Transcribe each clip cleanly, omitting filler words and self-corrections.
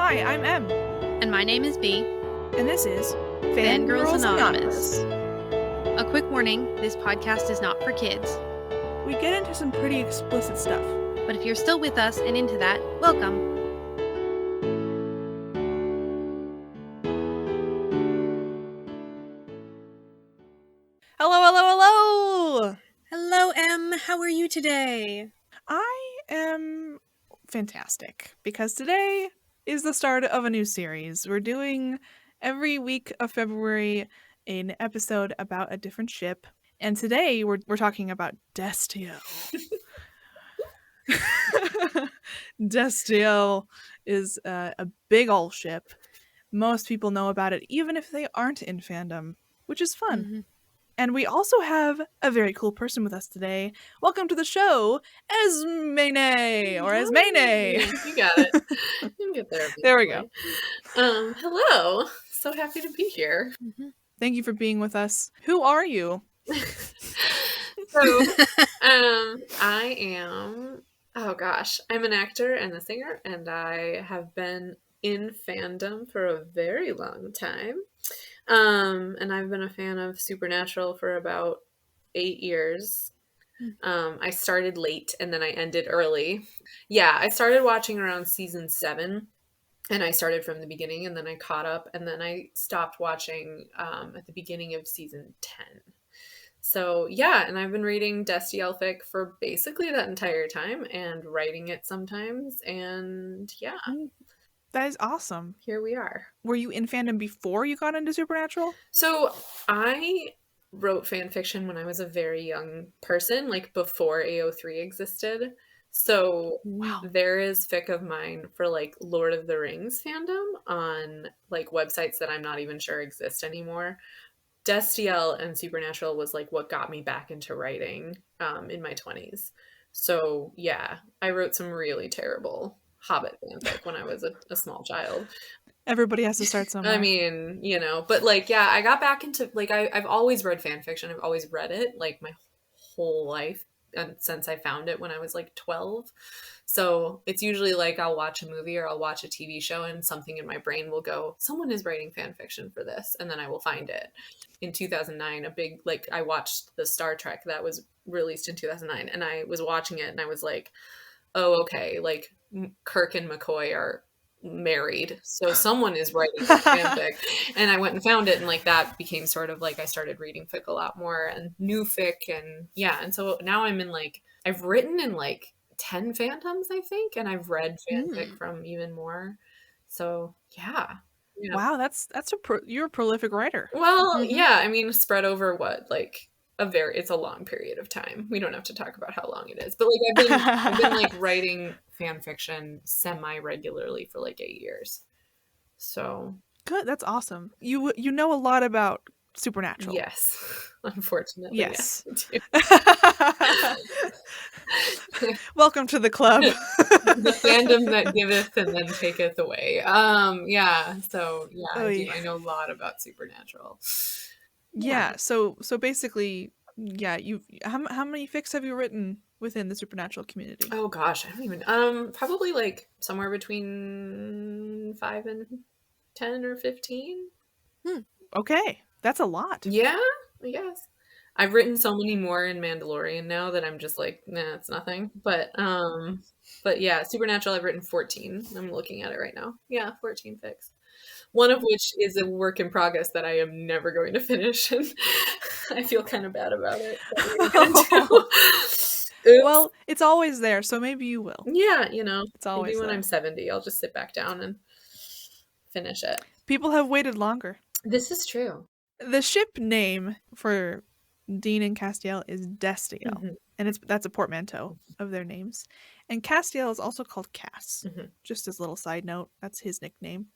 Hi, I'm Em. And my name is B. And this is Fangirls Anonymous. A quick warning, this podcast is not for kids. We get into some pretty explicit stuff. But if you're still with us and into that, welcome. Hello, hello, hello! Hello, Em. How are you today? I am fantastic because today is the start of a new series. We're doing every week of February an episode about a different ship. And today we're talking about Destiel. Destiel is a big ol' ship. Most people know about it, even if they aren't in fandom, which is fun. Mm-hmm. And we also have a very cool person with us today. Welcome to the show, Ismene, or Ismene. You got it. You can get there. There we go. Hello. So happy to be here. Mm-hmm. Thank you for being with us. Who are you? I am, I'm an actor and a singer, and I have been in fandom for a very long time. And I've been a fan of Supernatural for about 8 years. I started late and then I ended early. Yeah, I started watching around season 7. And I started from the beginning, and then I caught up, and then I stopped watching at the beginning of season 10. So yeah, and I've been reading Destiel fic for basically that entire time, and writing it sometimes, and yeah. That is awesome. Here we are. Were you in fandom before you got into Supernatural? So I wrote fan fiction when I was a very young person, like before AO3 existed. So wow. There is fic of mine for like Lord of the Rings fandom on like websites that I'm not even sure exist anymore. Destiel and Supernatural was like what got me back into writing in my 20s. So yeah, I wrote some really terrible Hobbit fanfic when I was a small child. Everybody has to start somewhere. I mean, you know, but like, yeah, I got back into like, I've always read fan fiction. I've always read it like my whole life. And since I found it when I was like 12. So it's usually like I'll watch a movie or I'll watch a TV show and something in my brain will go, someone is writing fan fiction for this. And then I will find it. In 2009, I watched the Star Trek that was released in 2009, and I was watching it and I was like, oh, okay, like Kirk and McCoy are married, so someone is writing fanfic. And I went and found it, and like that became sort of like I started reading fic a lot more and new fic, and yeah, and so now I'm in like I've written in like 10 fandoms I think, and I've read fanfic from even more. So yeah. Wow, you're a prolific writer. Well, yeah, I mean spread over what, like it's a long period of time. We don't have to talk about how long it is, but like I've been like writing fan fiction semi-regularly for like 8 years. So good, that's awesome. You know a lot about Supernatural. Yes, unfortunately. Yes. I do. Welcome to the club. The fandom that giveth and then taketh away. Yeah. So yeah, I know a lot about Supernatural. Yeah. So basically, yeah. How many fics have you written within the Supernatural community? Oh gosh, I don't even. Probably like somewhere between 5 and 10 or 15. Okay, that's a lot. Yeah, I guess. I've written so many more in Mandalorian now that I'm just like, nah, it's nothing. But yeah, Supernatural I've written 14. I'm looking at it right now. Yeah, 14 fics. One of which is a work in progress that I am never going to finish, and I feel kind of bad about it. Well, it's always there, so maybe you will. Yeah, you know, it's always maybe when there. I'm 70, I'll just sit back down and finish it. People have waited longer. This is true. The ship name for Dean and Castiel is Destiel, and that's a portmanteau of their names. And Castiel is also called Cass. Just as a little side note, that's his nickname.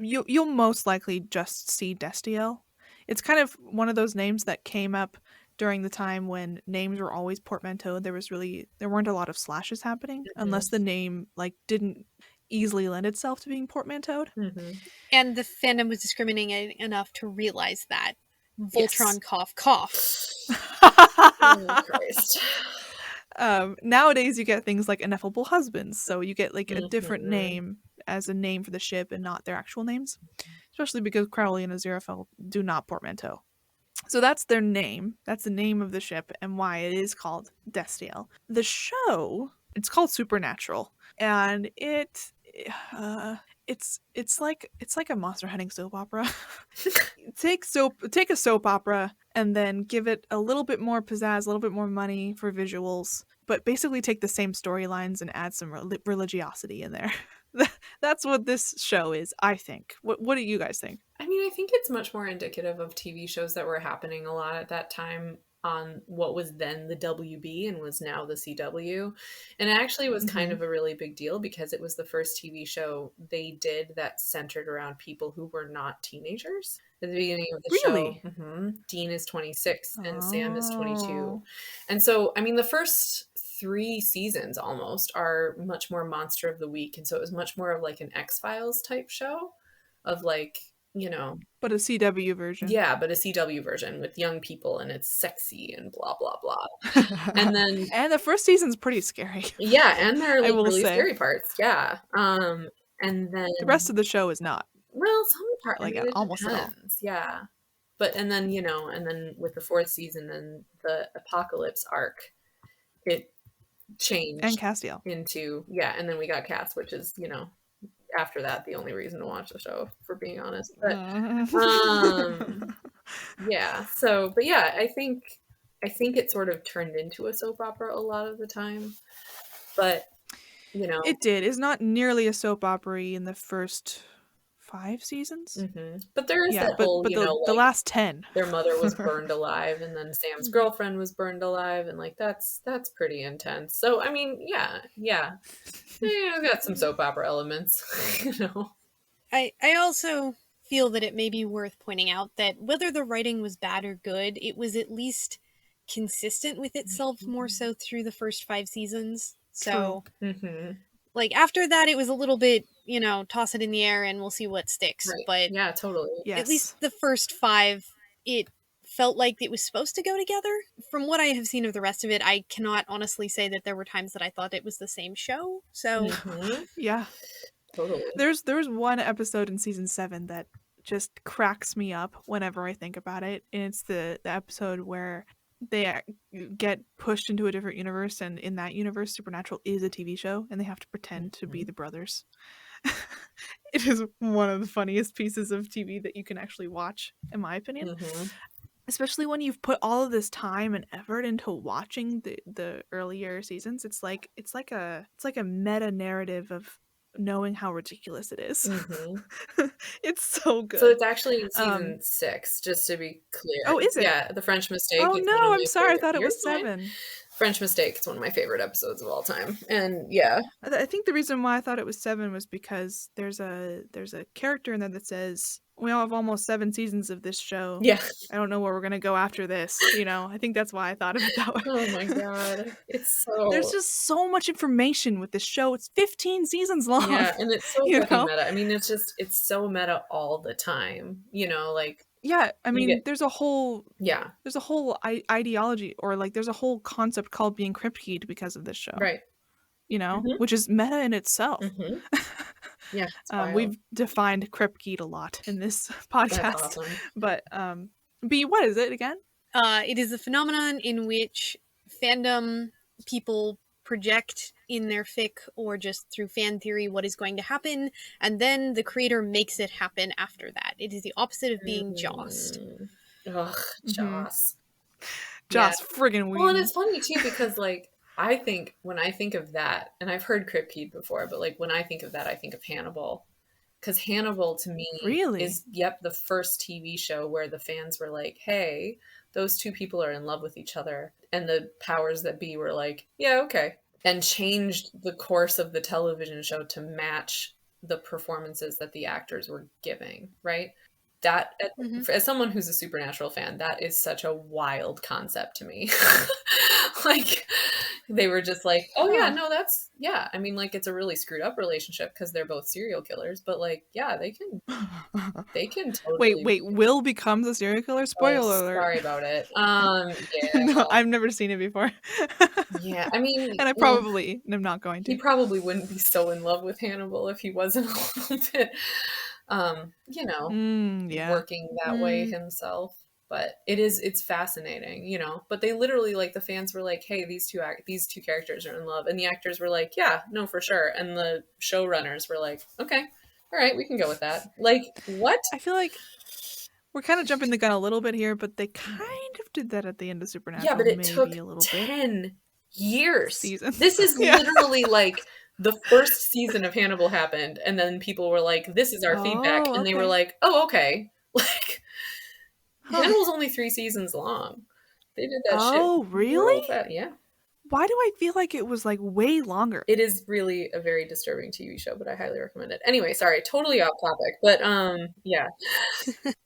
You'll most likely just see Destiel. It's kind of one of those names that came up during the time when names were always portmanteaued. There weren't a lot of slashes happening unless the name like didn't easily lend itself to being portmanteaued. And the fandom was discriminating enough to realize that. Voltron, yes. Cough. Oh, Christ. Nowadays you get things like Ineffable Husbands, so you get like a different name as a name for the ship and not their actual names, especially because Crowley and Aziraphale do not portmanteau. So that's their name. That's the name of the ship and why it is called Destiel. The show, it's called Supernatural, and it's like a monster hunting soap opera. Take a soap opera and then give it a little bit more pizzazz, a little bit more money for visuals, but basically take the same storylines and add some religiosity in there. That's what this show is, I think. What do you guys think? I mean, I think it's much more indicative of TV shows that were happening a lot at that time on what was then the WB and was now the CW. And it actually was kind of a really big deal because it was the first TV show they did that centered around people who were not teenagers. At the beginning of the show, Dean is 26 and Sam is 22. And so, I mean, the first 3 seasons almost are much more Monster of the Week. And so it was much more of like an X-Files type show of like, you know, but a CW version. Yeah, but a CW version with young people and it's sexy and blah blah blah. And then and the first season's pretty scary. Yeah, and there are like really scary parts. Yeah. And then the rest of the show is not. Well, some part like I mean, almost at all. Yeah. But and then, you know, and then with the 4th season and the Apocalypse arc, it changed and Castiel into and then we got Cass, which is, you know, after that the only reason to watch the show, for being honest. But yeah, so but yeah, I think it sort of turned into a soap opera a lot of the time, but you know, it did. It's not nearly a soap opera in the first 5 seasons, but there is that whole, you know, the last 10 their mother was burned alive and then Sam's girlfriend was burned alive, and like that's pretty intense. So I mean, yeah, got some soap opera elements. You know, I also feel that it may be worth pointing out that whether the writing was bad or good, it was at least consistent with itself more so through the first 5 seasons. So like after that it was a little bit, you know, toss it in the air and we'll see what sticks. Right. But yeah, totally. Yes. At least the first 5, it felt like it was supposed to go together. From what I have seen of the rest of it, I cannot honestly say that there were times that I thought it was the same show. So yeah, totally. There's one episode in season 7 that just cracks me up whenever I think about it, and it's the episode where they get pushed into a different universe, and in that universe Supernatural is a TV show and they have to pretend to be the brothers. It is one of the funniest pieces of TV that you can actually watch, in my opinion. Especially when you've put all of this time and effort into watching the earlier seasons. It's like a meta narrative of knowing how ridiculous it is. It's so good. So it's actually in season 6, just to be clear. Oh, is it? Yeah, The French Mistake. Oh no, I'm sorry. I thought it was 7. French Mistake is one of my favorite episodes of all time. And yeah, I think the reason why I thought it was 7 was because there's a character in there that says, we all have almost 7 seasons of this show. Yeah. I don't know where we're going to go after this. You know, I think that's why I thought of it that way. Oh my God. It's so... There's just so much information with this show. It's 15 seasons long. Yeah, and it's so fucking meta. I mean, it's so meta all the time. You know, like... Yeah, I mean, there's a whole... Yeah. There's a whole ideology, or like there's a whole concept called being cryptid because of this show. Right. You know, which is meta in itself. Yeah, we've defined Kripkeed a lot in this podcast. That's awesome. But B, what is it again? It is a phenomenon in which fandom people project in their fic or just through fan theory what is going to happen, and then the creator makes it happen after that. It is the opposite of being Jossed. Ugh, Joss. Joss friggin' weird. Well, and it's funny too because like I think when I think of that, and I've heard Kripkeed before, but like when I think of that, I think of Hannibal. Because Hannibal to me is, the first TV show where the fans were like, hey, those 2 people are in love with each other. And the powers that be were like, yeah, okay. And changed the course of the television show to match the performances that the actors were giving, right? That, as someone who's a Supernatural fan, that is such a wild concept to me. Like, they were just like, oh yeah, no, that's, yeah. I mean, like, it's a really screwed up relationship because they're both serial killers, but like, yeah, they can totally. Wait, Will becomes a serial killer? Spoiler alert. Sorry about it. Yeah. No, I've never seen it before. Yeah, I mean, and I probably am not going to. He probably wouldn't be so in love with Hannibal if he wasn't a little bit, working that way himself. But it's fascinating, But they literally, like, the fans were like, "Hey, these two characters are in love," and the actors were like, "Yeah, no, for sure," and the showrunners were like, "Okay, all right, we can go with that." Like, what? I feel like we're kind of jumping the gun a little bit here, but they kind of did that at the end of Supernatural. Yeah, but it took a little 10 years. Seasons. This is literally like the first season of Hannibal happened, and then people were like, "This is our feedback," and they were like, "Oh, okay." Like, Hannibal's only 3 seasons long. They did that shit. Oh, really? Yeah. Why do I feel like it was like way longer? It is really a very disturbing TV show, but I highly recommend it. Anyway, sorry, totally off topic, but yeah.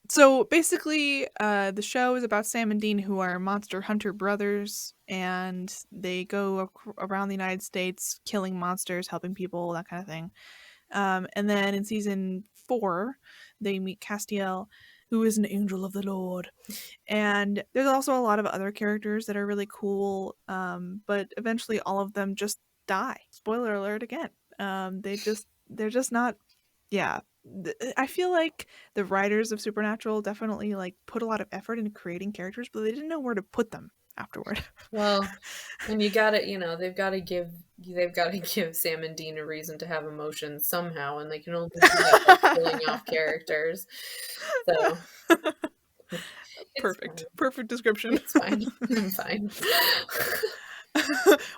So basically, the show is about Sam and Dean, who are monster hunter brothers, and they go around the United States killing monsters, helping people, that kind of thing. And then in season 4, they meet Castiel, who is an angel of the Lord. And there's also a lot of other characters that are really cool, but eventually all of them just die. Spoiler alert again. They're just not, yeah. I feel like the writers of Supernatural definitely like put a lot of effort into creating characters, but they didn't know where to put them afterward. Well, and you gotta, they've got to give Sam and Dean a reason to have emotions somehow, and they can only do that by killing off characters. So perfect description. It's fine. I'm fine.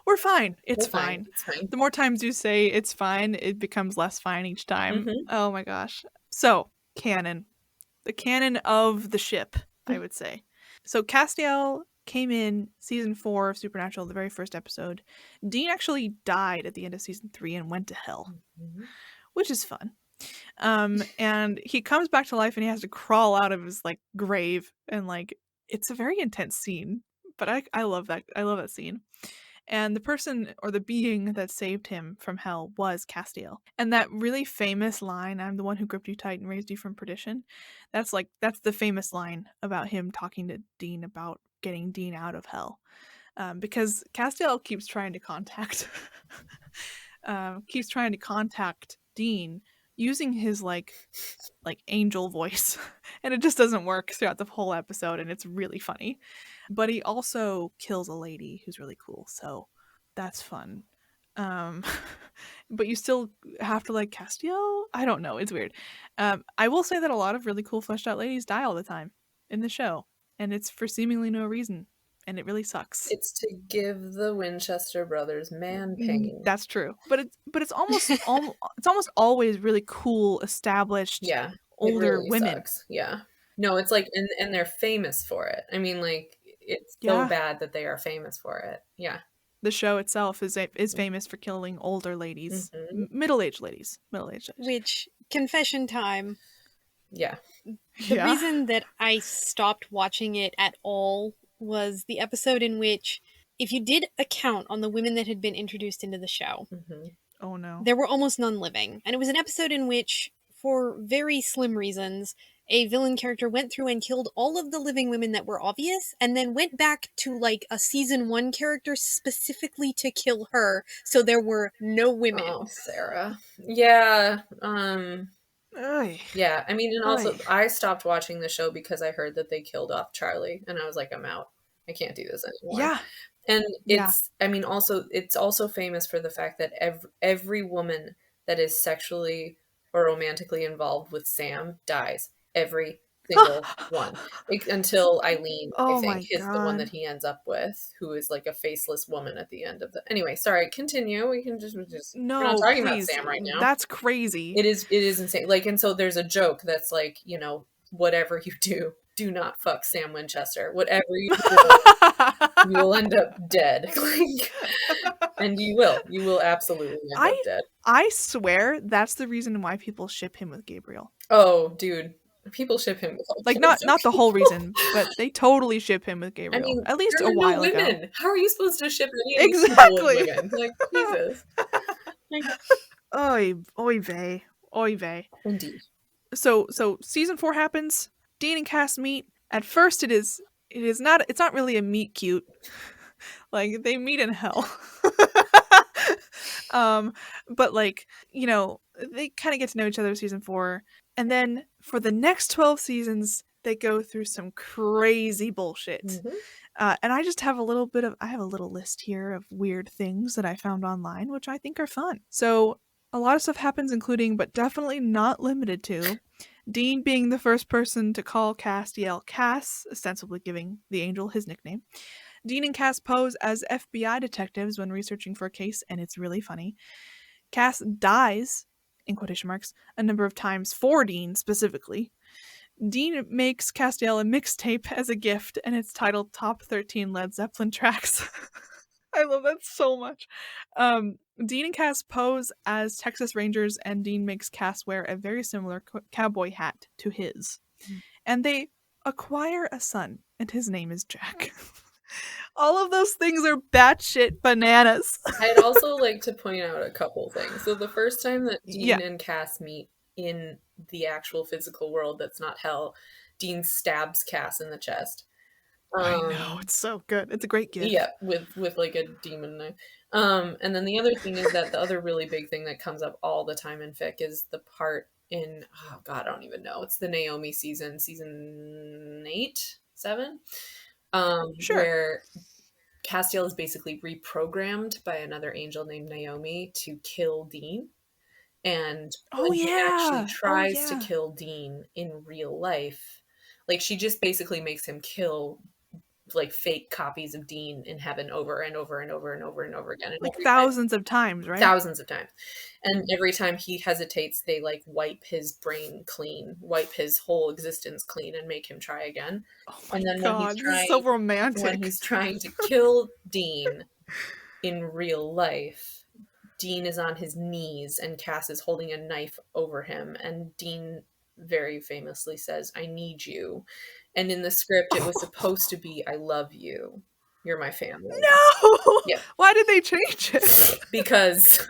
We're fine. It's We're fine. It's fine. The more times you say it's fine, it becomes less fine each time. Mhm. Oh my gosh. So, canon. The canon of the ship, I would say. So Castiel came in season 4 of Supernatural, the very first episode. Dean actually died at the end of season 3 and went to hell, which is fun. And he comes back to life and he has to crawl out of his like grave, and like it's a very intense scene, but I love that. I love that scene. And the person or the being that saved him from hell was Castiel. And that really famous line, "I'm the one who gripped you tight and raised you from perdition," that's the famous line about him talking to Dean about getting Dean out of hell. Because Castiel keeps trying to contact Dean using his like angel voice, and it just doesn't work throughout the whole episode, and it's really funny. But he also kills a lady who's really cool, so that's fun. But you still have to like Castiel? I don't know, it's weird. I will say that a lot of really cool fleshed out ladies die all the time in the show, and it's for seemingly no reason, and it really sucks. It's to give the Winchester brothers man pain. That's true, but it's almost it's almost always really cool, established, older really women. Sucks. Yeah, no, it's like, and they're famous for it. I mean, like, it's so bad that they are famous for it. Yeah, the show itself is famous for killing older ladies, middle-aged ladies. Which, confession time. Yeah. The reason that I stopped watching it at all was the episode in which, if you did a count on the women that had been introduced into the show, oh no, there were almost none living. And it was an episode in which, for very slim reasons, a villain character went through and killed all of the living women that were obvious, and then went back to like a season 1 character specifically to kill her, so there were no women. Oh, Sarah. Yeah. Yeah, I mean, and also I stopped watching the show because I heard that they killed off Charlie, and I was like, I'm out. I can't do this anymore. Yeah. And it's, I mean, also, it's also famous for the fact that every woman that is sexually or romantically involved with Sam dies. Every single one. Until Eileen, I think, is the one that he ends up with, who is like a faceless woman at the end of the... Anyway, sorry, continue. We can just no, we're not talking about Sam right now. That's crazy. It is insane. Like, and so there's a joke that's like, whatever you do not fuck Sam Winchester. Whatever you do, you will end up dead. And you will absolutely end up dead. I swear that's the reason why people ship him with Gabriel. Oh, dude. People ship him with all Like, kinds not of the whole people. reason, but they totally ship him with I Gabriel. mean, At least there a are no while ago. women. How are you supposed to ship any of these people with Exactly. women? Like, Jesus. Oy vey. Oy vey. Indeed. So season 4 happens. Dean and Cass meet. At first it's not really a meet cute. Like, they meet in hell. But like, you know, they kind of get to know each other season 4, and then for the next 12 seasons they go through some crazy bullshit. And I just have a little list here of weird things that I found online, which I think are fun. So a lot of stuff happens, including, but definitely not limited to, Dean being the first person to call Castiel Cass, ostensibly giving the angel his nickname. Dean and Cass pose as FBI detectives when researching for a case, and it's really funny. Cass dies, in quotation marks, a number of times for Dean specifically. Dean makes Castiel a mixtape as a gift, and it's titled Top 13 Led Zeppelin Tracks. I love that so much. Dean and Cass pose as Texas Rangers, and Dean makes Cass wear a very similar cowboy hat to his. And they acquire a son, and his name is Jack. All of those things are batshit bananas. I'd also like to point out a couple things. So the first time that Dean and Cass meet in the actual physical world that's not hell, Dean stabs Cass in the chest. I know, it's so good. It's a great gift. Yeah, with like a demon knife. And then the other thing is that the other really big thing that comes up all the time in fic is the part in, oh god, I don't even know. It's the Naomi season 8, 7, where Castiel is basically reprogrammed by another angel named Naomi to kill Dean. And when he actually tries to kill Dean in real life, like, she just basically makes him kill like fake copies of Dean in heaven over and over and over and over and over again. And like thousands of times, right? Thousands of times. And every time he hesitates, they like wipe his brain clean, wipe his whole existence clean, and make him try again. Oh my god, this is so romantic. When he's trying to kill Dean in real life, Dean is on his knees and Cass is holding a knife over him, and Dean very famously says, "I need you." And in the script, it was supposed to be, "I love you. You're my family." No! Yeah. Why did they change it? Because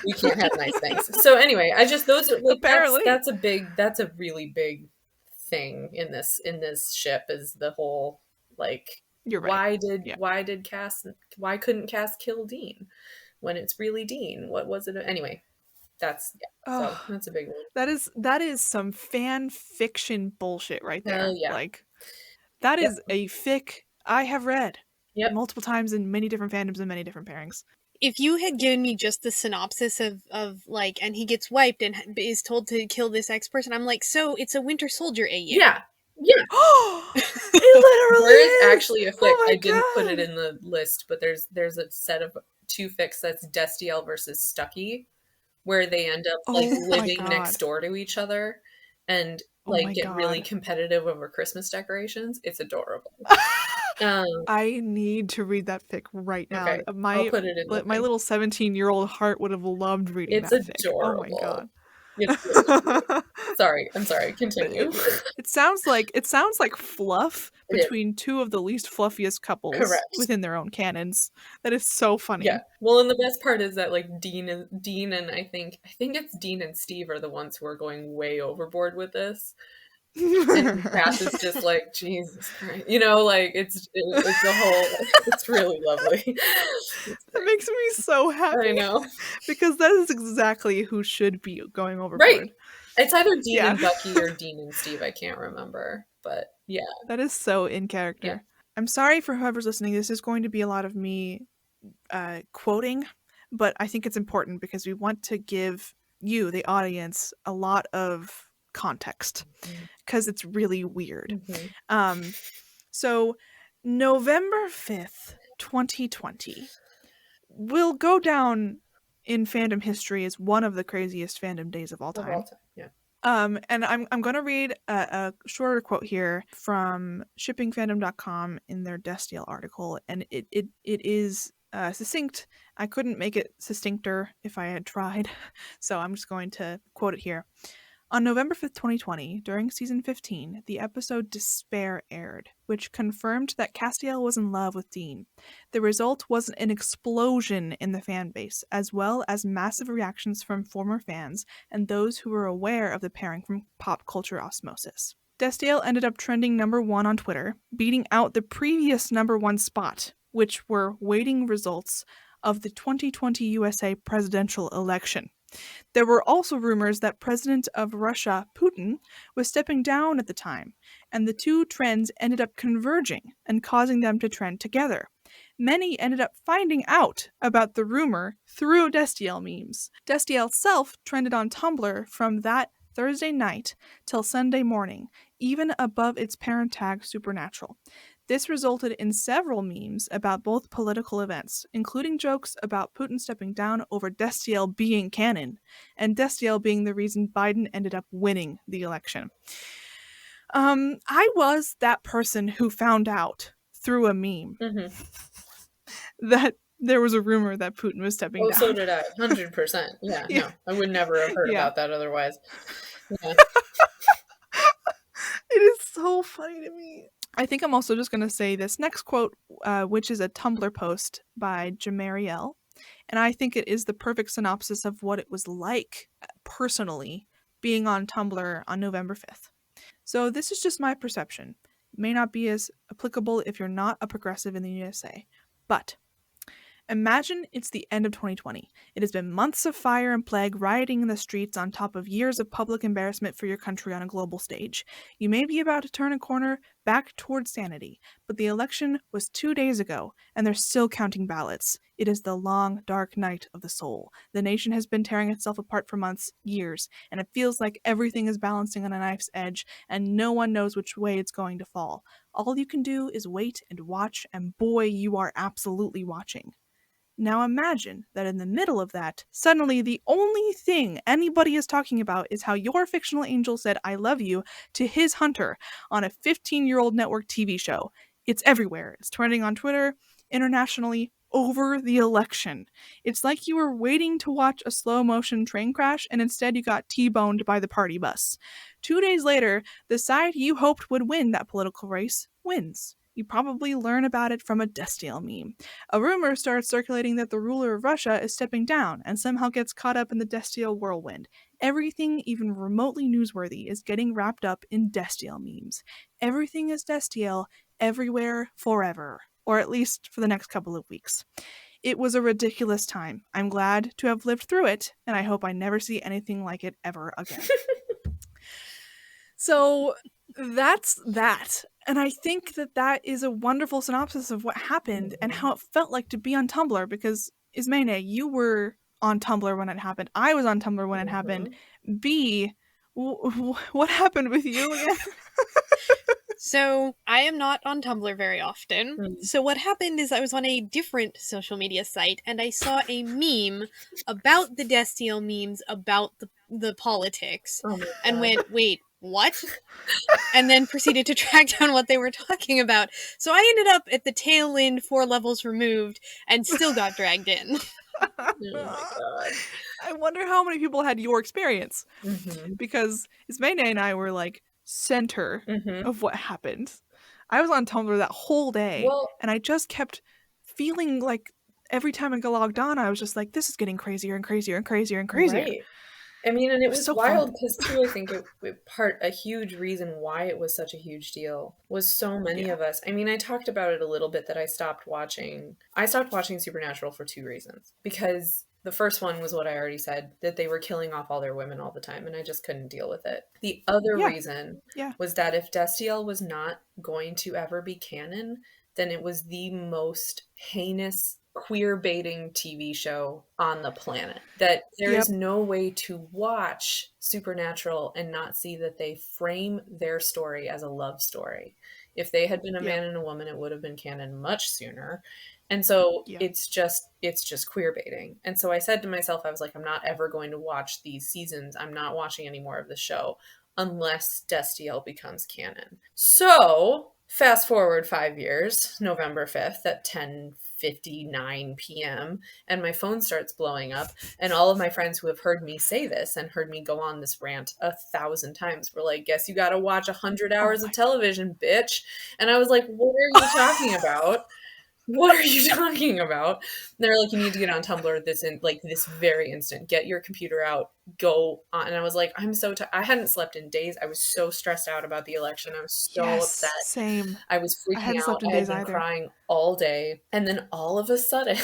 we can't have nice things. So anyway, I just, those are like, apparently that's a really big thing in this ship, is the whole like, you're right. why couldn't Cass kill Dean when it's really Dean? What was it? Anyway, that's so that's a big one. That is some fan fiction bullshit right there. Yeah. Like, that is a fic I have read multiple times in many different fandoms and many different pairings. If you had given me just the synopsis of like, and he gets wiped and is told to kill this X person, I'm like, so it's a Winter Soldier AU. Yeah. It literally there is actually a fic. I didn't God. put it in the list, but there's a set of 2 fics that's Destiel versus Stucky, where they end up like living next door to each other and like get really competitive over Christmas decorations. It's adorable. I need to read that fic right now. Okay, I'll put it in my little 17-year-old heart would have loved reading that fic. It's adorable. Oh my god. I'm sorry. Continue. It sounds like fluff between 2 of the least fluffiest couples within their own canons. That is so funny. Yeah. Well, and the best part is that like Dean and I think it's Dean and Steve are the ones who are going way overboard with this. And Cass is just like, Jesus Christ. You know, like it's a whole, it's really lovely. That makes me so happy. I know. Because that is exactly who should be going overboard. Right. It's either Dean and Bucky or Dean and Steve. I can't remember. But yeah. That is so in character. Yeah. I'm sorry for whoever's listening. This is going to be a lot of me quoting, but I think it's important because we want to give you, the audience, a lot of context because it's really weird. So November 5th, 2020 will go down in fandom history as one of the craziest fandom days of all time. Yeah. And I'm going to read a shorter quote here from shippingfandom.com in their Destiel article, and it is succinct. I couldn't make it succincter if I had tried, so I'm just going to quote it here. On November 5th, 2020, during season 15, the episode Despair aired, which confirmed that Castiel was in love with Dean. The result was an explosion in the fan base, as well as massive reactions from former fans and those who were aware of the pairing from pop culture osmosis. Destiel ended up trending #1 on Twitter, beating out the previous #1 spot, which were waiting results of the 2020 USA presidential election. There were also rumors that President of Russia, Putin, was stepping down at the time, and the two trends ended up converging and causing them to trend together. Many ended up finding out about the rumor through Destiel memes. Destiel self trended on Tumblr from that Thursday night till Sunday morning, even above its parent tag Supernatural. This resulted in several memes about both political events, including jokes about Putin stepping down over Destiel being canon, and Destiel being the reason Biden ended up winning the election. I was that person who found out through a meme that there was a rumor that Putin was stepping down. So did I, 100%. Yeah, no, I would never have heard about that otherwise. Yeah. It is so funny to me. I think I'm also just going to say this next quote, which is a Tumblr post by Jamarielle, and I think it is the perfect synopsis of what it was like, personally, being on Tumblr on November 5th. So this is just my perception. It may not be as applicable if you're not a progressive in the USA, but imagine it's the end of 2020. It has been months of fire and plague rioting in the streets on top of years of public embarrassment for your country on a global stage. You may be about to turn a corner back towards sanity, but the election was 2 days ago, and they're still counting ballots. It is the long, dark night of the soul. The nation has been tearing itself apart for months, years, and it feels like everything is balancing on a knife's edge, and no one knows which way it's going to fall. All you can do is wait and watch, and boy, you are absolutely watching. Now imagine that in the middle of that, suddenly the only thing anybody is talking about is how your fictional angel said I love you to his hunter on a 15-year-old network TV show. It's everywhere. It's trending on Twitter, internationally, over the election. It's like you were waiting to watch a slow-motion train crash and instead you got T-boned by the party bus. 2 days later, the side you hoped would win that political race wins. You probably learn about it from a Destiel meme. A rumor starts circulating that the ruler of Russia is stepping down and somehow gets caught up in the Destiel whirlwind. Everything even remotely newsworthy is getting wrapped up in Destiel memes. Everything is Destiel, everywhere, forever. Or at least for the next couple of weeks. It was a ridiculous time. I'm glad to have lived through it, and I hope I never see anything like it ever again. So that's that. And I think that that is a wonderful synopsis of what happened and how it felt like to be on Tumblr, because Ismene, you were on Tumblr when it happened. I was on Tumblr when it happened. B, what happened with you again? So, I am not on Tumblr very often. So what happened is I was on a different social media site and I saw a meme about the Destiel memes about the politics and went, wait, what? And then proceeded to track down what they were talking about. So I ended up at the tail end, 4 levels removed, and still got dragged in. Oh my god. I wonder how many people had your experience. Because Ismene and I were like center of what happened. I was on Tumblr that whole day, and I just kept feeling like every time I got logged on, I was just like, this is getting crazier and crazier and crazier and crazier. Right. I mean, and it was so wild because too, I think a huge reason why it was such a huge deal was so many of us. I mean, I talked about it a little bit that I stopped watching Supernatural for 2 reasons. Because the first one was what I already said, that they were killing off all their women all the time, and I just couldn't deal with it. The other reason was that if Destiel was not going to ever be canon, then it was the most heinous queer baiting TV show on the planet. That there is no way to watch Supernatural and not see that they frame their story as a love story. If they had been a man and a woman, it would have been canon much sooner. And so it's just queer baiting. And so I said to myself, I was like, I'm not ever going to watch these seasons. I'm not watching any more of the show unless Destiel becomes canon. So fast forward 5 years, November 5th at 10 8:59 p.m. and my phone starts blowing up, and all of my friends who have heard me say this and heard me go on this rant 1,000 times were like, guess you gotta watch 100 hours of television, bitch. And I was like, what are you talking about? What are you talking about? And they're like, you need to get on Tumblr this very instant. Get your computer out, go on. And I was like, I'm so I hadn't slept in days. I was so stressed out about the election. I was so upset. Same. I was freaking I hadn't out. slept in I had days been either. crying all day. And then all of a sudden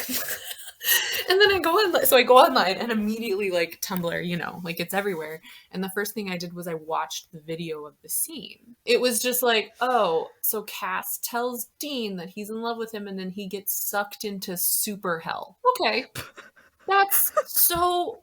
and then I go online and immediately, like, Tumblr, you know, like, it's everywhere. And the first thing I did was I watched the video of the scene. It was just like, oh, so Cass tells Dean that he's in love with him and then he gets sucked into super hell. Okay. That's so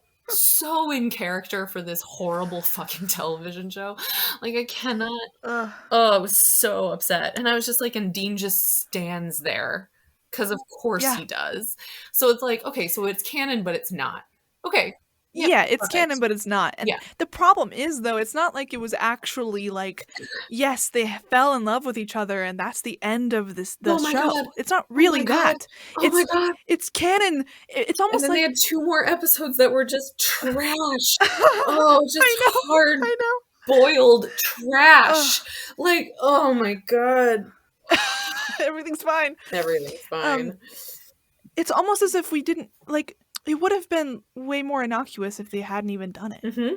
in character for this horrible fucking television show. Like, I cannot. Oh, I was so upset. And I was just like, and Dean just stands there. Because of course he does. So it's like, okay, so it's canon, but it's not. Okay. Yeah, it's canon, but it's not. And the problem is, though, it's not like it was actually like, yes, they fell in love with each other, and that's the end of the show. God. It's not really that. Oh my god. It's canon. It's almost and then like they had 2 more episodes that were just trash. Oh, just hard boiled trash. Like, oh my god. Everything's fine. Everything's fine. It's almost as if we didn't, like, it would have been way more innocuous if they hadn't even done it. Mm-hmm.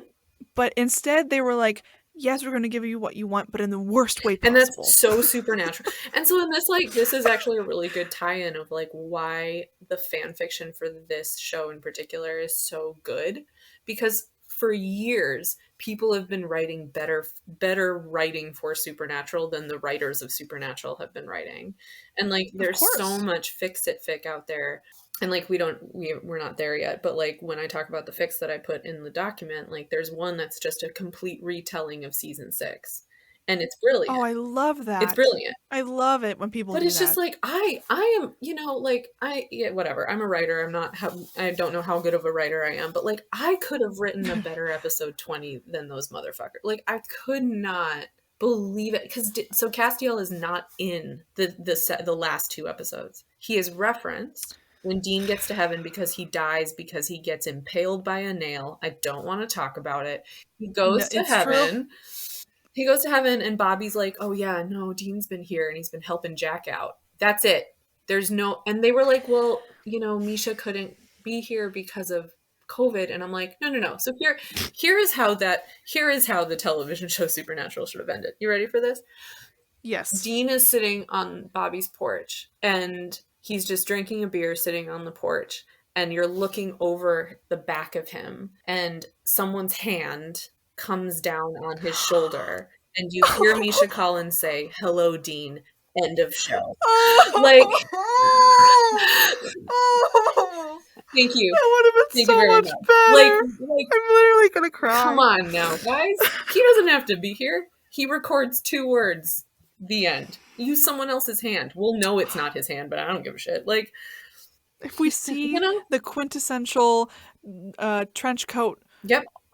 But instead they were like, yes, we're going to give you what you want, but in the worst way possible. And that's so supernatural. And so in this is actually a really good tie-in of, like, why the fan fiction for this show in particular is so good. Because for years, people have been writing better writing for Supernatural than the writers of Supernatural have been writing. And, like, there's so much fix-it fic out there. And, like, we're not there yet, but, like, when I talk about the fics that I put in the document, like, there's one that's just a complete retelling of season 6. And it's brilliant. Oh, I love that. It's brilliant. I love it when people do that. But it's just like, I am, you know, like, whatever. I'm a writer. I don't know how good of a writer I am, but, like, I could have written a better episode 20 than those motherfuckers. Like, I could not believe it. So Castiel is not in the last 2 episodes. He is referenced when Dean gets to heaven because he dies because he gets impaled by a nail. I don't want to talk about it. He goes to heaven. True. He goes to heaven and Bobby's like, oh yeah, no, Dean's been here and he's been helping Jack out. That's it. There's no, and they were like, well, you know, Misha couldn't be here because of COVID. And I'm like, no. So here is how the television show Supernatural should have ended. You ready for this? Yes. Dean is sitting on Bobby's porch and he's just drinking a beer sitting on the porch. And you're looking over the back of him and someone's hand comes down on his shoulder and you hear Misha Collins say, hello, Dean, end of show. Like, thank you. That would have been so much better. Like, I'm literally gonna cry. Come on now, guys. He doesn't have to be here. He records 2 words. The end. Use someone else's hand. We'll know it's not his hand, but I don't give a shit. Like, if we see the quintessential trench coat,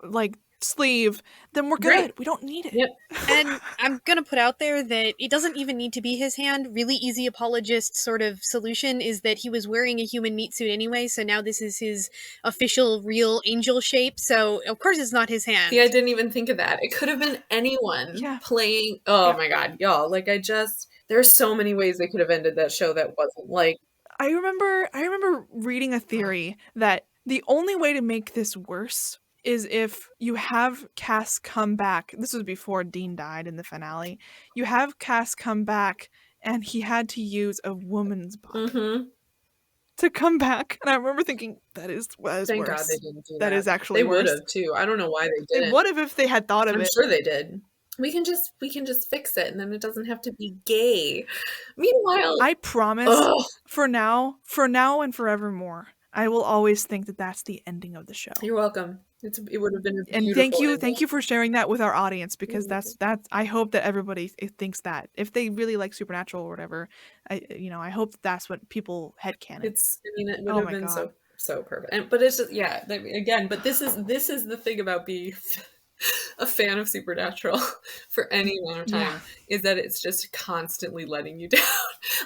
like, sleeve, then we're good. Right. We don't need it. Yep. And I'm gonna put out there that it doesn't even need to be his hand. Really easy apologist sort of solution is that he was wearing a human meat suit anyway, so now this is his official real angel shape, so of course it's not his hand. See, I didn't even think of that. It could have been anyone playing. Oh my god, y'all. Like, there's so many ways they could have ended that show that wasn't like. I remember reading a theory that the only way to make this worse is if you have Cass come back. This was before Dean died in the finale. You have Cass come back and he had to use a woman's body to come back. And I remember thinking, that is worse. Thank God they didn't do that. That is actually worse. They would have too. I don't know why they didn't. They would have if they had thought of it. I'm sure they did. We can just fix it and then it doesn't have to be gay. Meanwhile, I promise for now and forevermore, I will always think that that's the ending of the show. You're welcome. It would have been a beautiful and thank you for sharing that with our audience, because that's I hope that everybody thinks that if they really like Supernatural or whatever, I hope that's what people headcanon. It would have been so perfect. But it's just, again, but this is the thing about being a fan of Supernatural for any amount of time Yeah. is that it's just constantly letting you down.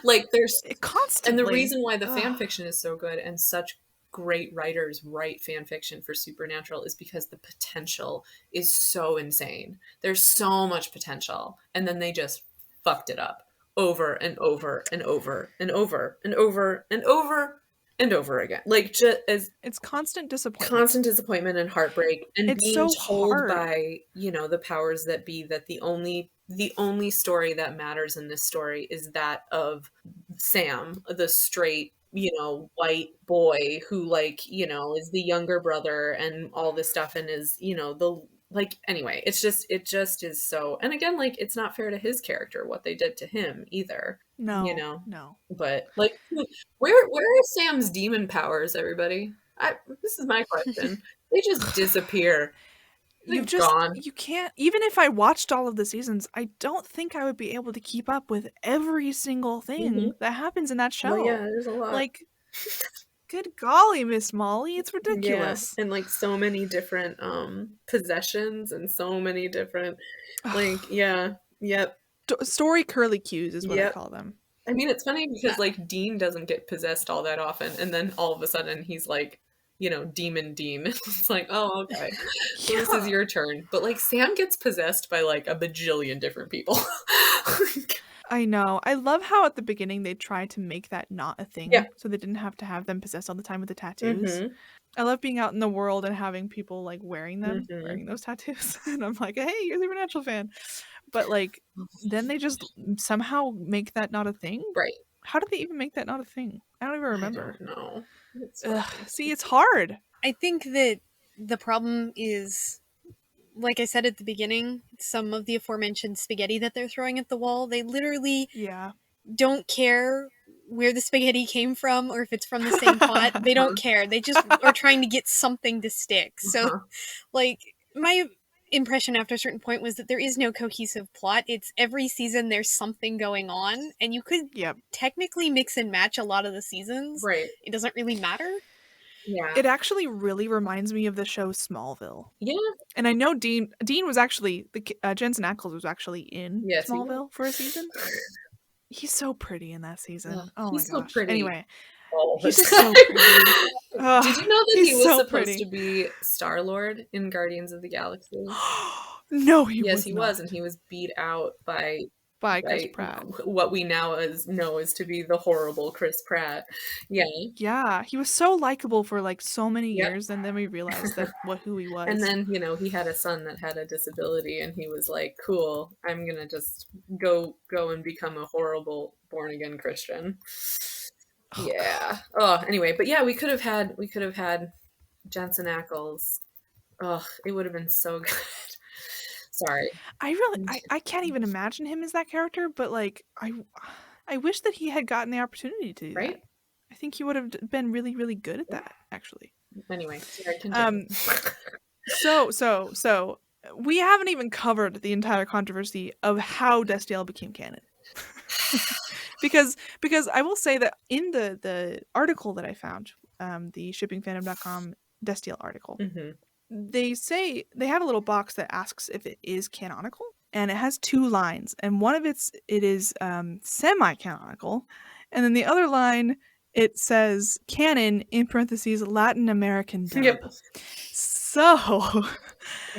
Like there's Constantly. and the reason why the Ugh. fan fiction is so good and such great writers write fan fiction for Supernatural is because the potential is so insane. There's so much potential, and then they just fucked it up over and over and over and over and over and over and over again. Like just as It's constant disappointment. constant disappointment and heartbreak, and It's being so told hard. by, you know, the powers that be that the only story that matters in this story is that of Sam, the straight, you know, white boy who, like, you know, is the younger brother and all this stuff, and is, you know, the, like, anyway, it just is so, and again, like, it's not fair to his character what they did to him either. No. You know, No. but like, where are Sam's demon powers, everybody? This is my question. They just disappear. You can't, even if I watched all of the seasons, I don't think I would be able to keep up with every single thing that happens in that show. Well, yeah, there's a lot. Like, good golly, Miss Molly, it's ridiculous. Yeah, and like so many different possessions and so many different, like, yeah, yep. Story curly cues is what I call them. I mean, it's funny because like Dean doesn't get possessed all that often, and then all of a sudden he's like, you know, Demon Dean. It's like, oh, okay, so this is your turn. But like Sam gets possessed by like a bajillion different people. I know. I love how at the beginning they tried to make that not a thing, so they didn't have to have them possessed all the time with the tattoos. I love being out in the world and having people like wearing them, wearing those tattoos, and I'm like, hey, you're a Supernatural fan. But like, then they just somehow make that not a thing. Right? How did they even make that not a thing? I don't even remember. I don't know. See, it's hard. I think that the problem is, like I said at the beginning, some of the aforementioned spaghetti that they're throwing at the wall, they literally don't care where the spaghetti came from or if it's from the same pot. They don't care. They just are trying to get something to stick. So, like, my impression after a certain point was that there is no cohesive plot. It's every season there's something going on, and you could technically mix and match a lot of the seasons. Right. It doesn't really matter. Yeah. It actually really reminds me of the show Smallville. Yeah. And I know Dean was actually, Jensen Ackles was actually in Smallville for a season. He's so pretty in that season. Oh my gosh. So pretty. Anyway, he's just so pretty. Did you know that he was supposed to be Star-Lord in Guardians of the Galaxy? No, he was Yes, he not. was, and he was beat out by Chris Pratt. What we now know is to be the horrible Chris Pratt. Yeah. Yeah, he was so likable for like so many years, and then we realized that who he was. And then, you know, he had a son that had a disability, and he was like, cool, I'm gonna just go and become a horrible born-again Christian. Yeah. Oh, anyway, but yeah, we could have had Jensen Ackles. Oh, it would have been so good. Sorry. I can't even imagine him as that character, but like I wish that he had gotten the opportunity to do that. I think he would have been really, really good at that, actually. Anyway, sorry, continue. So we haven't even covered the entire controversy of how Destiel became canon. because I will say that in the article that I found, the shippingfandom.com Destiel article, they say they have a little box that asks if it is canonical, and it has 2 lines, and one of it is semi-canonical, and then the other line it says canon in parentheses Latin American dub. So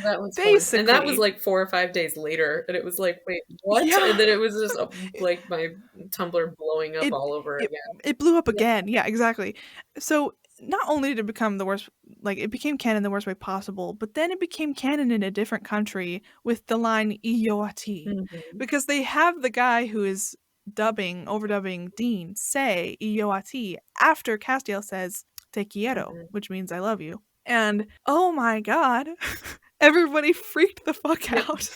that was basically, and that was like 4 or 5 days later, and it was like, wait, what? Yeah. And then it was just like my Tumblr blowing up all over again. It blew up again. Yeah, exactly. So not only did it become the worst, like it became canon the worst way possible, but then it became canon in a different country with the line Iyoati, because they have the guy who is overdubbing Dean say Iyoati after Castiel says Te quiero, which means I love you. And oh my god, everybody freaked the fuck out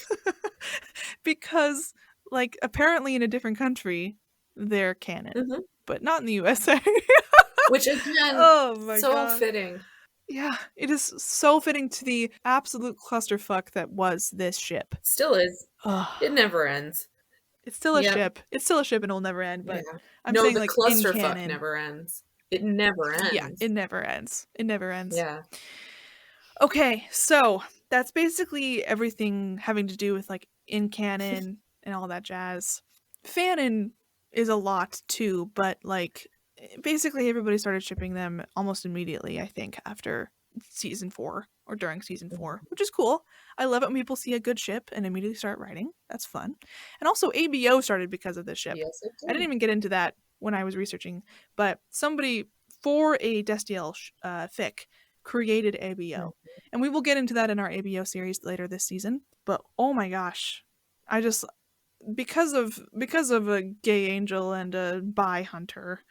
because like apparently in a different country they're canon, but not in the USA. Which again, so fitting. Yeah, it is so fitting to the absolute clusterfuck that was this ship. Still is. It never ends. It's still a ship. It's still a ship and it'll never end. But I'm saying the like clusterfuck never ends. It never ends. Yeah, it never ends. It never ends. Yeah. Okay, so That's basically everything having to do with like in canon and all that jazz. Fanon is a lot too, but like basically everybody started shipping them almost immediately, I think, after season 4 or during season 4, which is cool. I love it when people see a good ship and immediately start writing. That's fun. And also ABO started because of this ship. Yes, it did. I didn't even get into that when I was researching, but somebody for a Destiel fic created ABO. And we will get into that in our ABO series later this season. But oh my gosh, I just because of a gay angel and a bi hunter,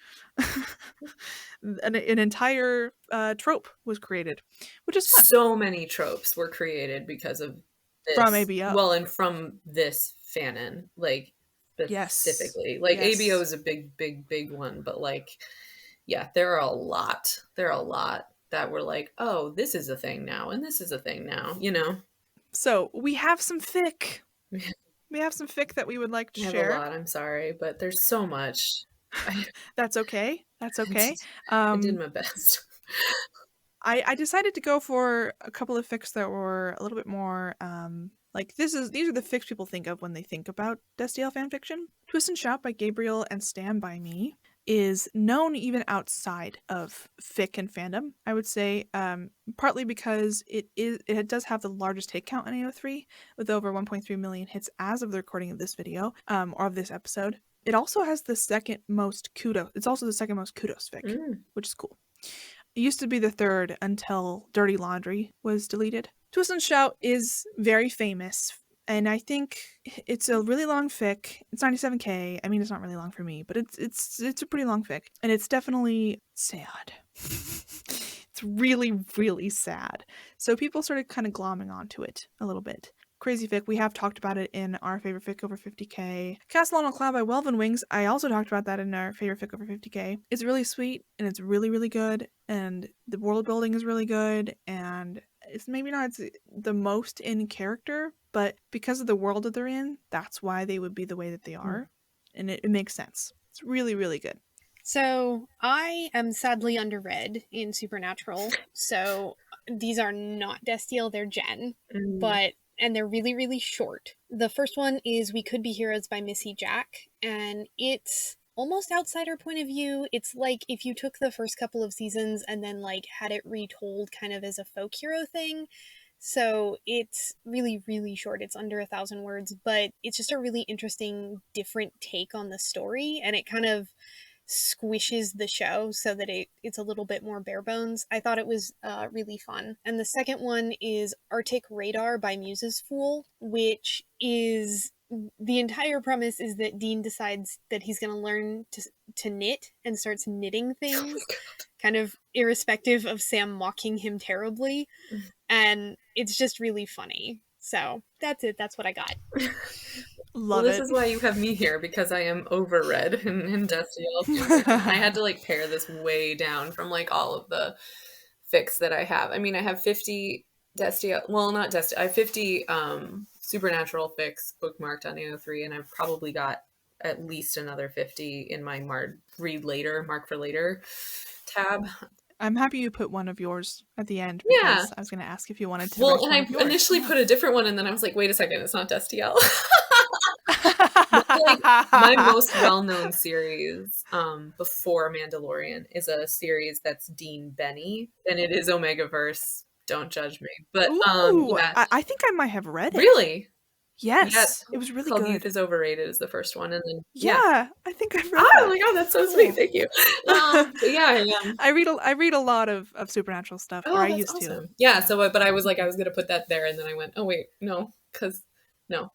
an entire trope was created, which is fun. So many tropes were created because of this. From ABO. Well, and from this fanon, like specifically. Yes. Like Yes. ABO is a big one, but like, yeah, there are a lot. There are a lot that were like, oh, this is a thing now, and this is a thing now, you know? So we have some fic. We have some fic that we would like to share. I have a lot, I'm sorry, but there's so much. That's okay. That's okay. I did my best. I decided to go for a couple of fics that were a little bit more like these are the fics people think of when they think about Destiel fanfiction. Twist and Shout by Gabriel and Stand By Me is known even outside of fic and fandom, I would say, partly because it does have the largest hit count in AO3 with over 1.3 million hits as of the recording of this video, or of this episode. It also has the second most kudos. It's also the second most kudos fic, which is cool. It used to be the third until Dirty Laundry was deleted. Twist and Shout is very famous, and I think it's a really long fic. It's 97k. I mean, it's not really long for me, but it's a pretty long fic, and it's definitely sad. It's really, really sad. So people started kind of glomming onto it a little bit. Crazy fic. We have talked about it in our favorite fic over 50k. Castle on a Cloud by Whelvenwings. I also talked about that in our favorite fic over 50k. It's really sweet and it's really, really good. And the world building is really good. And it's maybe not the most in character, but because of the world that they're in, that's why they would be the way that they are. And it makes sense. It's really, really good. So I am sadly underread in Supernatural. So these are not Destiel, they're Jen. And they're really, really short. The first one is We Could Be Heroes by missyjack, and it's almost outsider point of view. It's like if you took the first couple of seasons and then like had it retold kind of as a folk hero thing. So it's really, really short. It's under 1,000 words, but it's just a really interesting, different take on the story, and it kind of squishes the show so that it's a little bit more bare bones. I thought it was really fun. And the second one is Arctic Radar by Musesfool, which is the entire premise is that Dean decides that he's going to learn to knit and starts knitting things, kind of irrespective of Sam mocking him terribly. And it's just really funny. So that's it. That's what I got. This is why you have me here, because I am overread in Destiel. I had to like pare this way down from like all of the fics that I have. I mean, I have 50 Destiel, well, not Destiel, I have 50 Supernatural fics bookmarked on AO3, and I've probably got at least another 50 in my mark for later tab. I'm happy you put one of yours at the end, because I was going to ask if you wanted to. Well, and I initially put a different one, and then I was like, wait a second, it's not Destiel. Like, my most well-known series before Mandalorian is a series that's Dean Benny, and it is Omega Verse. Don't judge me, but yeah. I think I might have read it. Really? Yes, it was really good. Youth is Overrated is the first one, and then I think I've read that. Oh my god, that's so sweet! Thank you. I read a lot of Supernatural stuff. Oh, I used to. Yeah. So, but I was like, I was gonna put that there, and then I went, oh wait, no, because. No.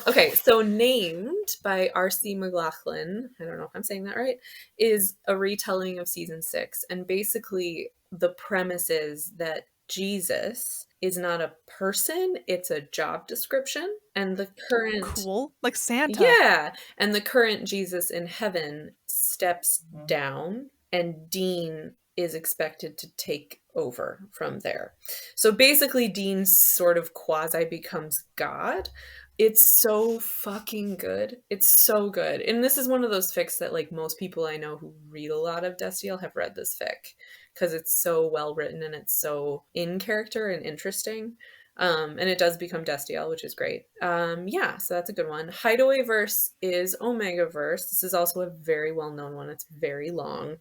Okay, so Named by R.C. McLachlan, I don't know if I'm saying that right, is a retelling of season 6. And basically the premise is that Jesus is not a person, it's a job description. And the current... Cool. Like Santa. Yeah. And the current Jesus in heaven steps down, and Dean is expected to take over from there. So basically Dean sort of quasi becomes God. It's so fucking good. It's so good. And this is one of those fics that like most people I know who read a lot of Destiel have read this fic, because it's so well written and it's so in character and interesting. And it does become Destiel, which is great. Yeah, so that's a good one. Hideaway Verse is Omega Verse. This is also a very well-known one. It's very long.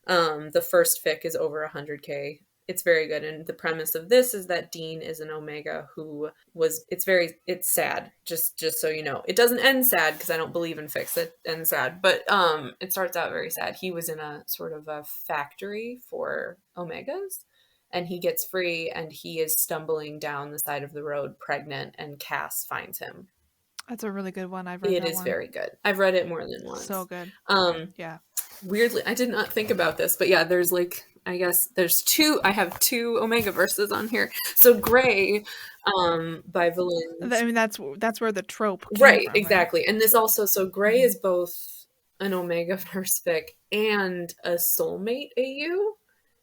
The first fic is over 100K. It's very good. And the premise of this is that Dean is an Omega who was, it's sad. Just so you know, it doesn't end sad because I don't believe in fics that end sad, but it starts out very sad. He was in a sort of a factory for Omegas, and he gets free and he is stumbling down the side of the road pregnant, and Cass finds him. That's a really good one. I've read it. That It is one. Very good. I've read it more than once. So good. Yeah. Weirdly, I did not think about this, but yeah, there's like, I guess there's two, I have two Omega verses on here. So Grey, by Valinde. I mean, that's where the trope came right, from, exactly. Right? And this also, so Grey is both an Omega verse fic and a soulmate AU.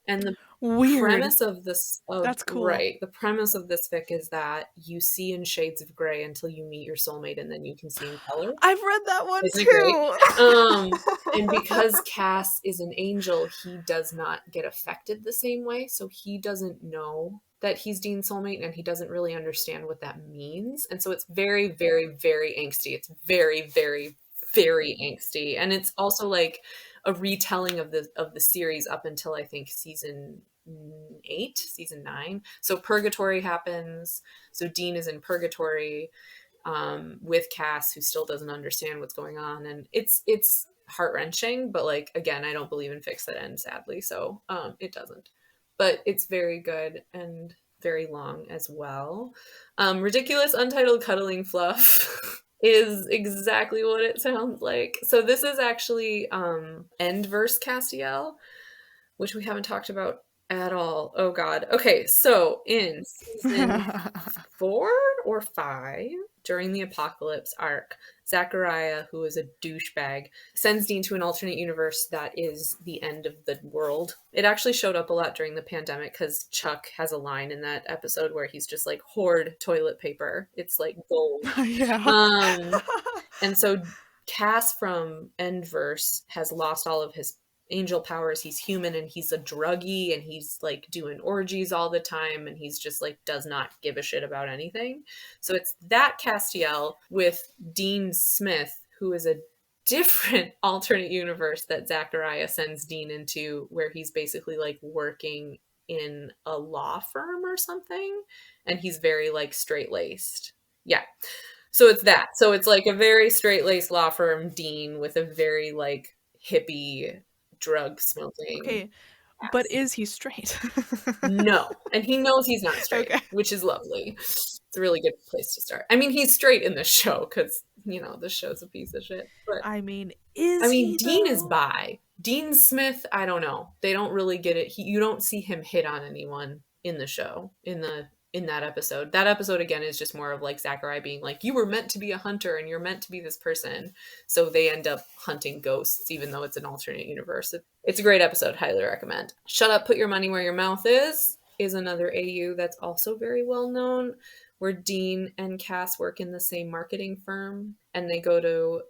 And the Weird. premise of this, that's cool. Right. The premise of this fic is that you see in shades of gray until you meet your soulmate, and then you can see in color. I've read that one Isn't too. And because Cass is an angel, he does not get affected the same way. So he doesn't know that he's Dean's soulmate, and he doesn't really understand what that means. And so it's very, very, very angsty. It's very, very, very angsty. And it's also like a retelling of the series up until I think season 9. So purgatory happens. So Dean is in purgatory with Cass, who still doesn't understand what's going on, and it's heart-wrenching. But like, again, I don't believe in fics that end sadly, so it doesn't. But it's very good and very long as well. Ridiculous Untitled Cuddling Fluff is exactly what it sounds like. So this is actually End Verse Castiel, which we haven't talked about at all. Oh god. Okay, so in season 4 or 5, during the Apocalypse arc, Zachariah, who is a douchebag, sends Dean to an alternate universe that is the end of the world. It actually showed up a lot during the pandemic because Chuck has a line in that episode where he's just like, hoard toilet paper. It's like gold. Yeah. And so Cass from Endverse has lost all of his angel powers. He's human and he's a druggie and he's like doing orgies all the time, and he's just like does not give a shit about anything. So it's that Castiel with Dean Smith, who is a different alternate universe that Zachariah sends Dean into, where he's basically like working in a law firm or something, and he's very like straight-laced. Yeah. So it's that. So it's like a very straight-laced law firm Dean with a very like hippie drug smoking. Okay, but is he straight? No, and he knows he's not straight, okay, which is lovely. It's a really good place to start. I mean, he's straight in the show because, you know, the show's a piece of shit. But I mean, Dean though? Is bi. Dean Smith, I don't know. They don't really get it. You don't see him hit on anyone in the show, in that episode. That episode, again, is just more of like Zachariah being like, you were meant to be a hunter and you're meant to be this person. So they end up hunting ghosts, even though it's an alternate universe. It's a great episode. Highly recommend. Shut Up, Put Your Money Where Your Mouth is another AU that's also very well known, where Dean and Cass work in the same marketing firm, and they go to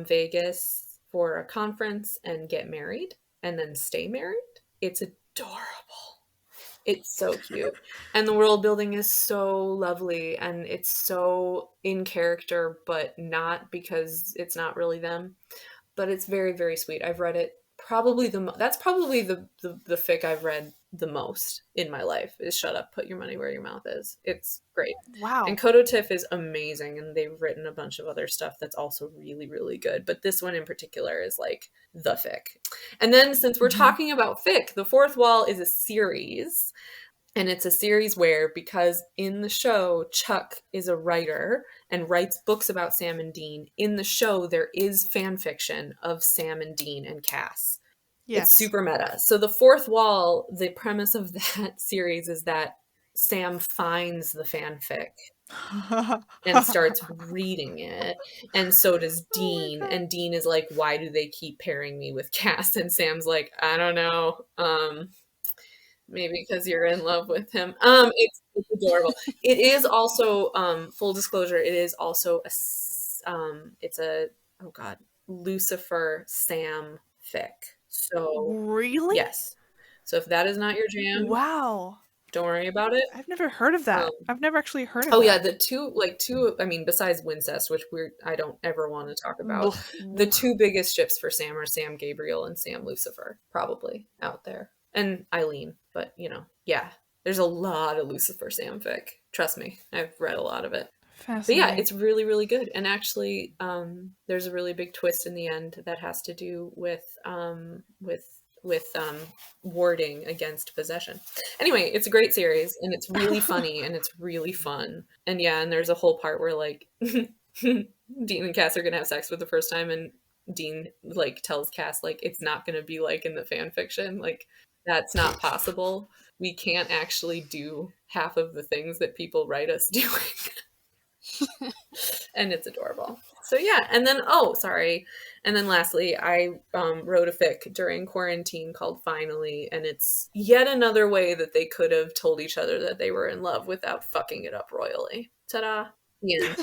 Vegas for a conference and get married and then stay married. It's adorable. It's so cute. And the world building is so lovely, and it's so in character, but not because it's not really them. But it's very, very sweet. I've read it probably that's probably the fic I've read the most in my life is Shut Up, Put Your Money Where Your Mouth Is. It's great. Wow. And Kodo Tiff is amazing, and they've written a bunch of other stuff that's also really, really good. But this one in particular is like the fic. And then since we're talking about fic, The Fourth Wall is a series. And it's a series where, because in the show, Chuck is a writer and writes books about Sam and Dean, in the show, there is fan fiction of Sam and Dean and Cass. Yes. It's super meta. So The Fourth Wall, the premise of that series is that Sam finds the fanfic and starts reading it. And so does Dean. And Dean is like, why do they keep pairing me with Cass? And Sam's like, I don't know. Maybe because you're in love with him. It's adorable. It is also, full disclosure, it is also Lucifer Sam fic. So really? Yes. So if that is not your jam, Wow. don't worry about it. I've never heard of that. I've never actually heard of Oh that. yeah, the two, I mean, besides Wincest, which I don't ever want to talk about, the two biggest ships for Sam are Sam Gabriel and Sam Lucifer, probably out there. And Eileen, but yeah, there's a lot of Lucifer Samfic. Trust me, I've read a lot of it. But yeah, it's really, really good. And actually, there's a really big twist in the end that has to do with warding against possession. Anyway, it's a great series, and it's really funny, and it's really fun. And yeah, and there's a whole part where like Dean and Cass are gonna have sex for the first time, and Dean like tells Cass like it's not gonna be like in the fan fiction, like that's not possible. We can't actually do half of the things that people write us doing. And it's adorable. So yeah, and then and then lastly, I wrote a fic during quarantine called Finally, and it's yet another way that they could have told each other that they were in love without fucking it up royally. Ta-da! The end.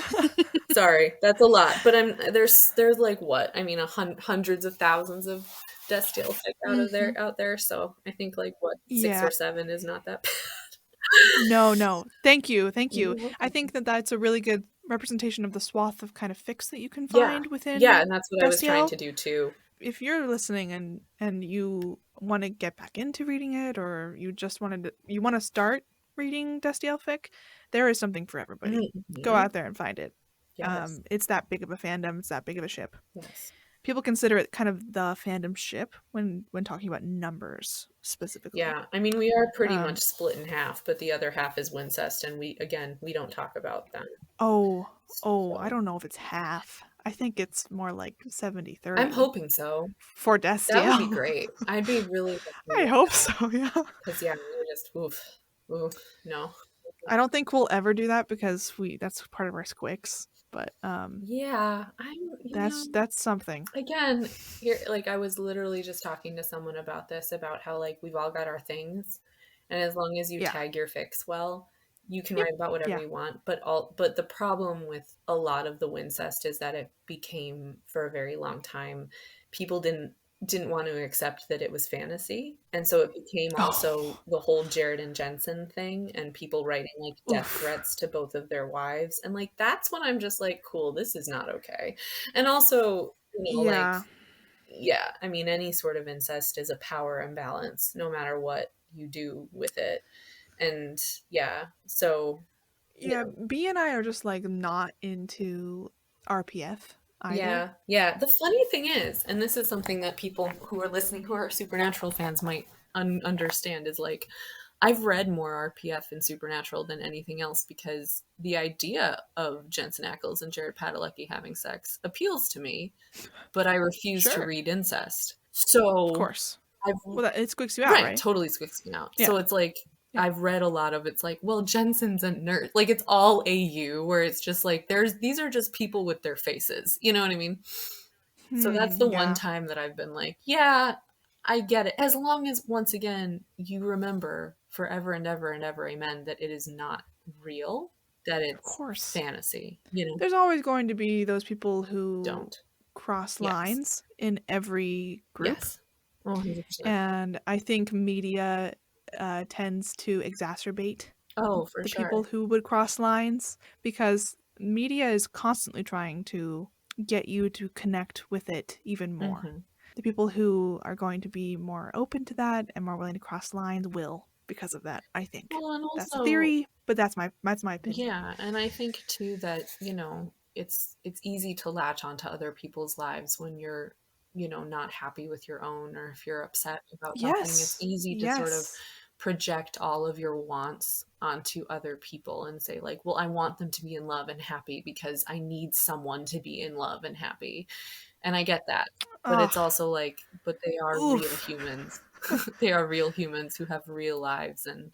Sorry, that's a lot, but there's like what? I mean, hundreds of thousands of Destiel fic out there, so I think like what 6 or 7 is not that bad. No. Thank you. I think that's a really good representation of the swath of kind of fics that you can find within. Yeah, and that's what Destiel. I was trying to do too. If you're listening and you want to get back into reading it, or you just want to start reading Destiel fic, there is something for everybody. Mm-hmm. Go out there and find it. Yes. It's that big of a fandom. It's that big of a ship. Yes. People consider it kind of the fandom ship when talking about numbers specifically. Yeah, I mean, we are pretty much split in half, but the other half is Wincest, and we don't talk about them. So. I don't know if it's half. I think it's more like 70-30. I'm hoping so. For Destiel. That would be great. I'd be really I hope so, yeah. Because, yeah, we're just, no. I don't think we'll ever do that because that's part of our squicks. But yeah, that's something. Again, here, like I was literally just talking to someone about this, about how like we've all got our things, and as long as you tag your fics well, you can write about whatever you want. But the problem with a lot of the Wincest is that it became, for a very long time, people didn't want to accept that it was fantasy, and so it became also the whole Jared and Jensen thing, and people writing like death threats to both of their wives, and like that's when I'm just like, cool, this is not okay. And also, like, I mean, any sort of incest is a power imbalance, no matter what you do with it. And so B and I are just like not into RPF either. Yeah. The funny thing is, and this is something that people who are listening who are Supernatural fans might understand, is like I've read more RPF in Supernatural than anything else because the idea of Jensen Ackles and Jared Padalecki having sex appeals to me, but I refuse to read incest. So of course, it squicks you out, right? Totally squicks me out. Yeah. So it's like. Yeah. I've read a lot of it's like, well, Jensen's a nerd. Like it's all AU where it's just like these are just people with their faces. You know what I mean? So that's the one time that I've been like, yeah, I get it. As long as once again you remember forever and ever and ever, amen, that it is not real, that it's fantasy. There's always going to be those people who don't cross lines in every group. Yes. 100%. And I think media tends to exacerbate the people who would cross lines, because media is constantly trying to get you to connect with it even more. Mm-hmm. The people who are going to be more open to that and more willing to cross lines will, because of that, I think. Well, and also, that's a theory, but that's my opinion. Yeah, and I think too that it's easy to latch onto other people's lives when you're not happy with your own, or if you're upset about something. It's easy to sort of project all of your wants onto other people and say like, well, I want them to be in love and happy because I need someone to be in love and happy. And I get that, but it's also like, but they are real humans. They are real humans who have real lives, and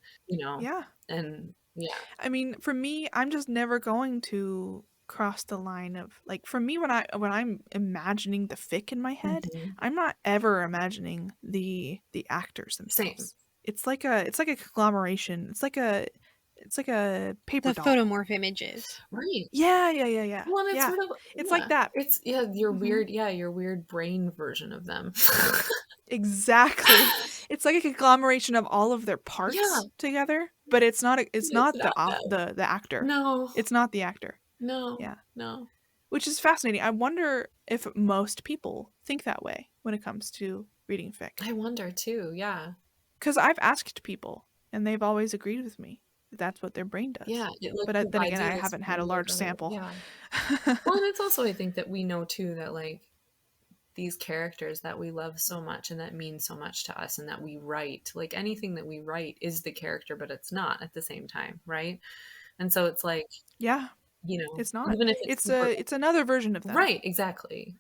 I mean, for me, I'm just never going to cross the line of like, for me, when I'm imagining the fic in my head, I'm not ever imagining the actors themselves. Same. It's like a conglomeration. It's like a it's like a paper The doll. photomorph images. Right. Yeah. Well, it's yeah. sort of, It's like that. It's your weird brain version of them. Exactly. It's like a conglomeration of all of their parts Yeah. together, but it's not It's the not the actor. No. It's not the actor. No. Yeah. No. Which is fascinating. I wonder if most people think that way when it comes to reading fic. I wonder too. Yeah. Because I've asked people, and they've always agreed with me that that's what their brain does. Yeah. But then again, I haven't had a large sample. Yeah. Well, and it's also, I think that we know too that like these characters that we love so much and that mean so much to us and that we write, like anything that we write is the character, but it's not at the same time, right? And so it's like, yeah, it's not. even if it's another version of them. Right, exactly.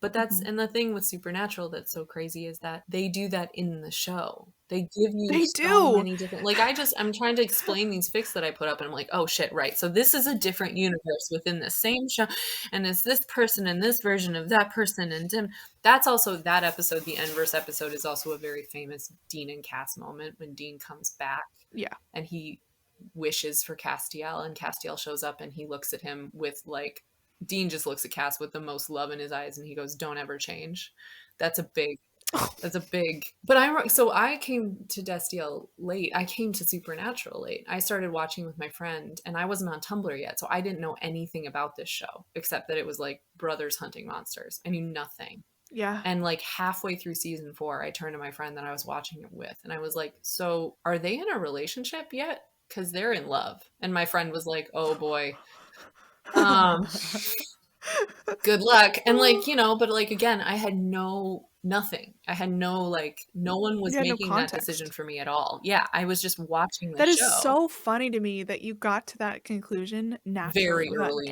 But that's and the thing with Supernatural that's so crazy is that they do that in the show. They give you so many different, like I'm trying to explain these fics that I put up and I'm like, oh shit, right. So this is a different universe within the same show, and it's this person and this version of that person, and that's also that episode, the N-verse episode, is also a very famous Dean and Cass moment when Dean comes back. Yeah. And he wishes for Castiel, and Castiel shows up and he looks at him with like, Dean just looks at Cass with the most love in his eyes and he goes, don't ever change. That's a big but I came to Destiel late. I came to Supernatural late. I started watching with my friend and I wasn't on Tumblr yet, so I didn't know anything about this show except that it was like brothers hunting monsters. I knew nothing. Yeah. And like halfway through season 4, I turned to my friend that I was watching it with and I was like, so are they in a relationship yet? Because they're in love. And my friend was like, oh boy. Good luck. And like, but like, again, I had nothing. I had no one was making that decision for me at all. Yeah, I was just watching the show. That is so funny to me that you got to that conclusion naturally, very early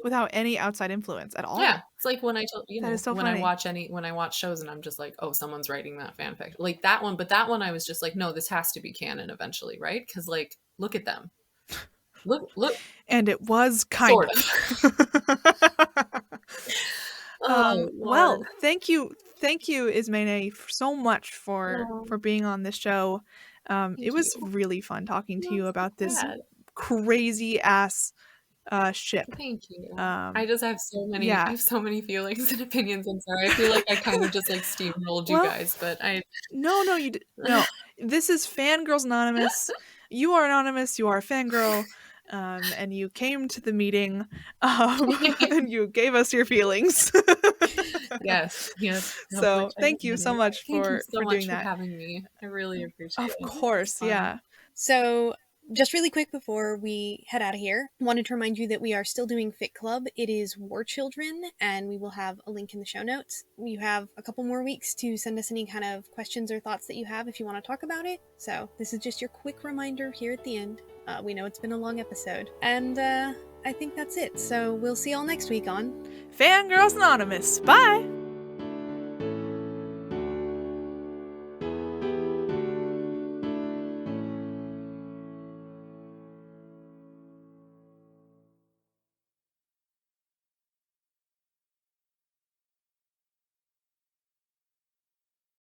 without any outside influence at all. Yeah, it's like when I told that is so when funny. when I watch shows and I'm just like, oh, someone's writing that fanfic, like that one. But that one, I was just like, no, this has to be canon eventually, right? Because like, look at them. Look. And it was kind of. Well, thank you, Ismene, so much for being on this show. It was really fun talking to you about this crazy ass ship. Thank you. I just have so many. I have so many feelings and opinions. I'm sorry. I feel like I kind of just like steamrolled you guys, but no, no. This is Fangirls Anonymous. You are anonymous. You are a fangirl. And you came to the meeting and you gave us your feelings. Yes. So thank you so much for doing that. For having me. I really appreciate it. Of course, yeah. So just really quick before we head out of here, wanted to remind you that we are still doing Fic Club. It is War Children, and we will have a link in the show notes. You have a couple more weeks to send us any kind of questions or thoughts that you have if you want to talk about it. So this is just your quick reminder here at the end. We know it's been a long episode, and I think that's it. So we'll see y'all next week on Fangirls Anonymous. Bye!